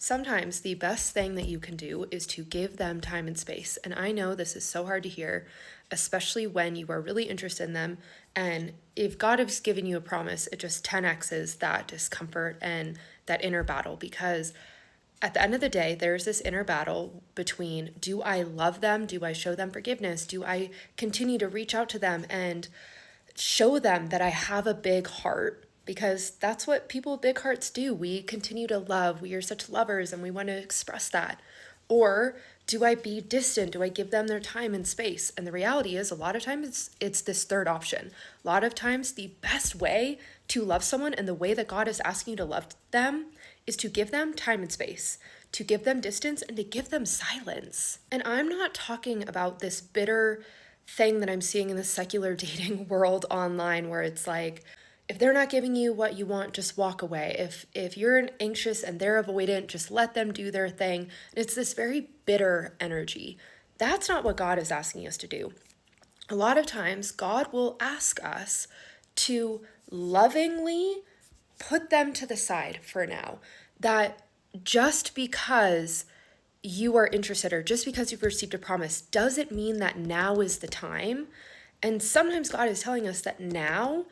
Sometimes the best thing that you can do is to give them time and space. And I know this is so hard to hear, especially when you are really interested in them. And if God has given you a promise, it just 10x's that discomfort and that inner battle. Because at the end of the day, there's this inner battle between, do I love them? Do I show them forgiveness? Do I continue to reach out to them and show them that I have a big heart? Because that's what people with big hearts do. We continue to love. We are such lovers and we want to express that. Or do I be distant? Do I give them their time and space? And the reality is, a lot of times it's this third option. A lot of times, the best way to love someone and the way that God is asking you to love them is to give them time and space, to give them distance, and to give them silence. And I'm not talking about this bitter thing that I'm seeing in the secular dating world online where it's like, if they're not giving you what you want, just walk away. If you're anxious and they're avoidant, just let them do their thing. It's this very bitter energy. That's not what God is asking us to do. A lot of times, God will ask us to lovingly put them to the side for now. That just because you are interested or just because you've received a promise doesn't mean that now is the time. And sometimes God is telling us that now,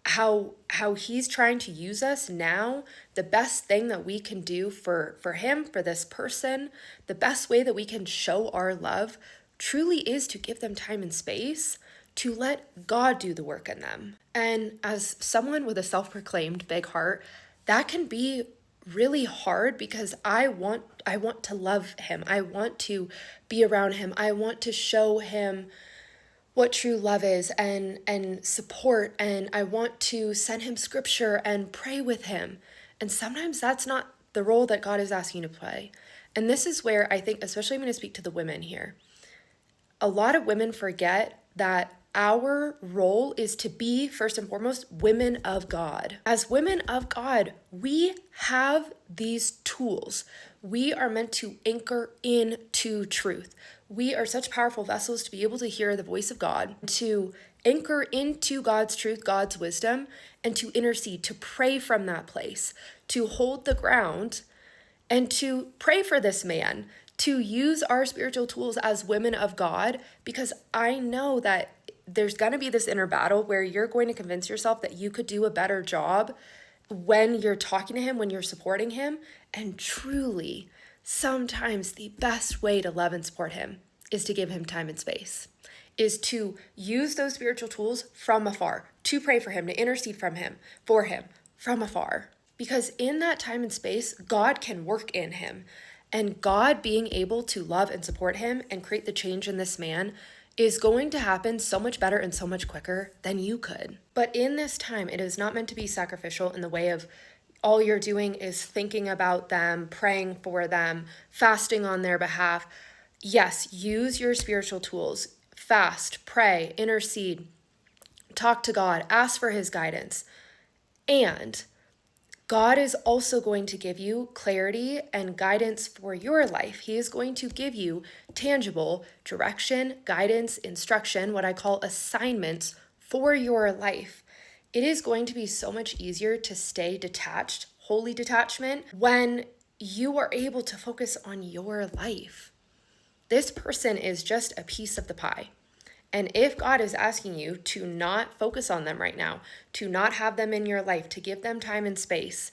how he's trying to use us now, the best thing that we can do for him, for this person, the best way that we can show our love truly is to give them time and space, to let God do the work in them. And as someone with a self-proclaimed big heart, that can be really hard because I want to love him. I want to be around him. I want to show him what true love is and support, and I want to send him scripture and pray with him. And sometimes that's not the role that God is asking you to play. And this is where I think, especially I'm going to speak to the women here, a lot of women forget that our role is to be, first and foremost, women of God. As women of God, we have these tools. We are meant to anchor into truth. We are such powerful vessels to be able to hear the voice of God, to anchor into God's truth, God's wisdom, and to intercede, to pray from that place, to hold the ground, and to pray for this man, to use our spiritual tools as women of God, because I know that there's going to be this inner battle where you're going to convince yourself that you could do a better job when you're talking to him, when you're supporting him. And truly, sometimes the best way to love and support him is to give him time and space, is to use those spiritual tools from afar, to pray for him, to intercede for him from afar. Because in that time and space, God can work in him. And God being able to love and support him and create the change in this man is going to happen so much better and so much quicker than you could. But in this time, it is not meant to be sacrificial in the way of all you're doing is thinking about them, praying for them, fasting on their behalf. Yes, use your spiritual tools. Fast, pray, intercede, talk to God, ask for his guidance. And God is also going to give you clarity and guidance for your life. He is going to give you tangible direction, guidance, instruction, what I call assignments for your life. It is going to be so much easier to stay detached, holy detachment, when you are able to focus on your life. This person is just a piece of the pie. And if God is asking you to not focus on them right now, to not have them in your life, to give them time and space,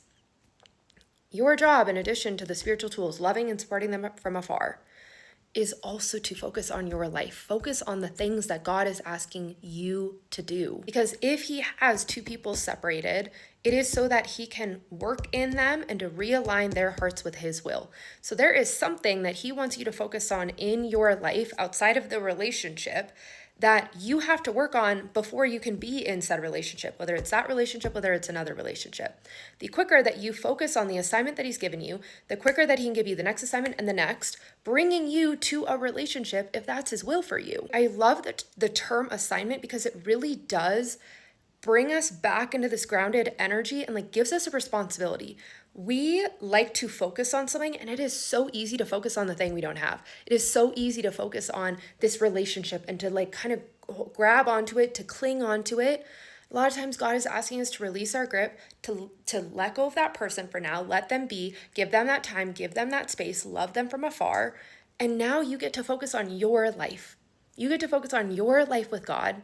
your job, in addition to the spiritual tools, loving and supporting them from afar, is also to focus on your life. Focus on the things that God is asking you to do. Because if he has two people separated, it is so that he can work in them and to realign their hearts with his will. So there is something that he wants you to focus on in your life outside of the relationship that you have to work on before you can be in said relationship, whether it's that relationship, whether it's another relationship. The quicker that you focus on the assignment that he's given you, the quicker that he can give you the next assignment and the next, bringing you to a relationship if that's his will for you. I love the term assignment because it really does bring us back into this grounded energy and like gives us a responsibility. We like to focus on something, and it is so easy to focus on the thing we don't have. It is so easy to focus on this relationship and to like kind of grab onto it, to cling onto it. A lot of times God is asking us to release our grip, to let go of that person for now, let them be, give them that time, give them that space, love them from afar. And now you get to focus on your life. You get to focus on your life with God,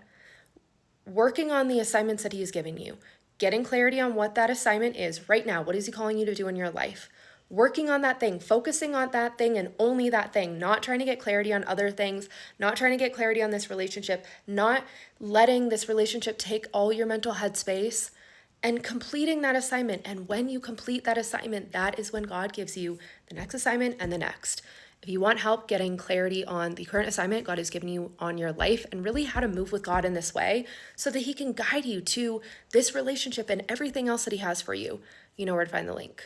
working on the assignments that He is giving you, getting clarity on what that assignment is right now. What is He calling you to do in your life? Working on that thing, focusing on that thing and only that thing, not trying to get clarity on other things, not trying to get clarity on this relationship, not letting this relationship take all your mental headspace, and completing that assignment. And when you complete that assignment, that is when God gives you the next assignment and the next. If you want help getting clarity on the current assignment God has given you on your life and really how to move with God in this way so that He can guide you to this relationship and everything else that He has for you, you know where to find the link.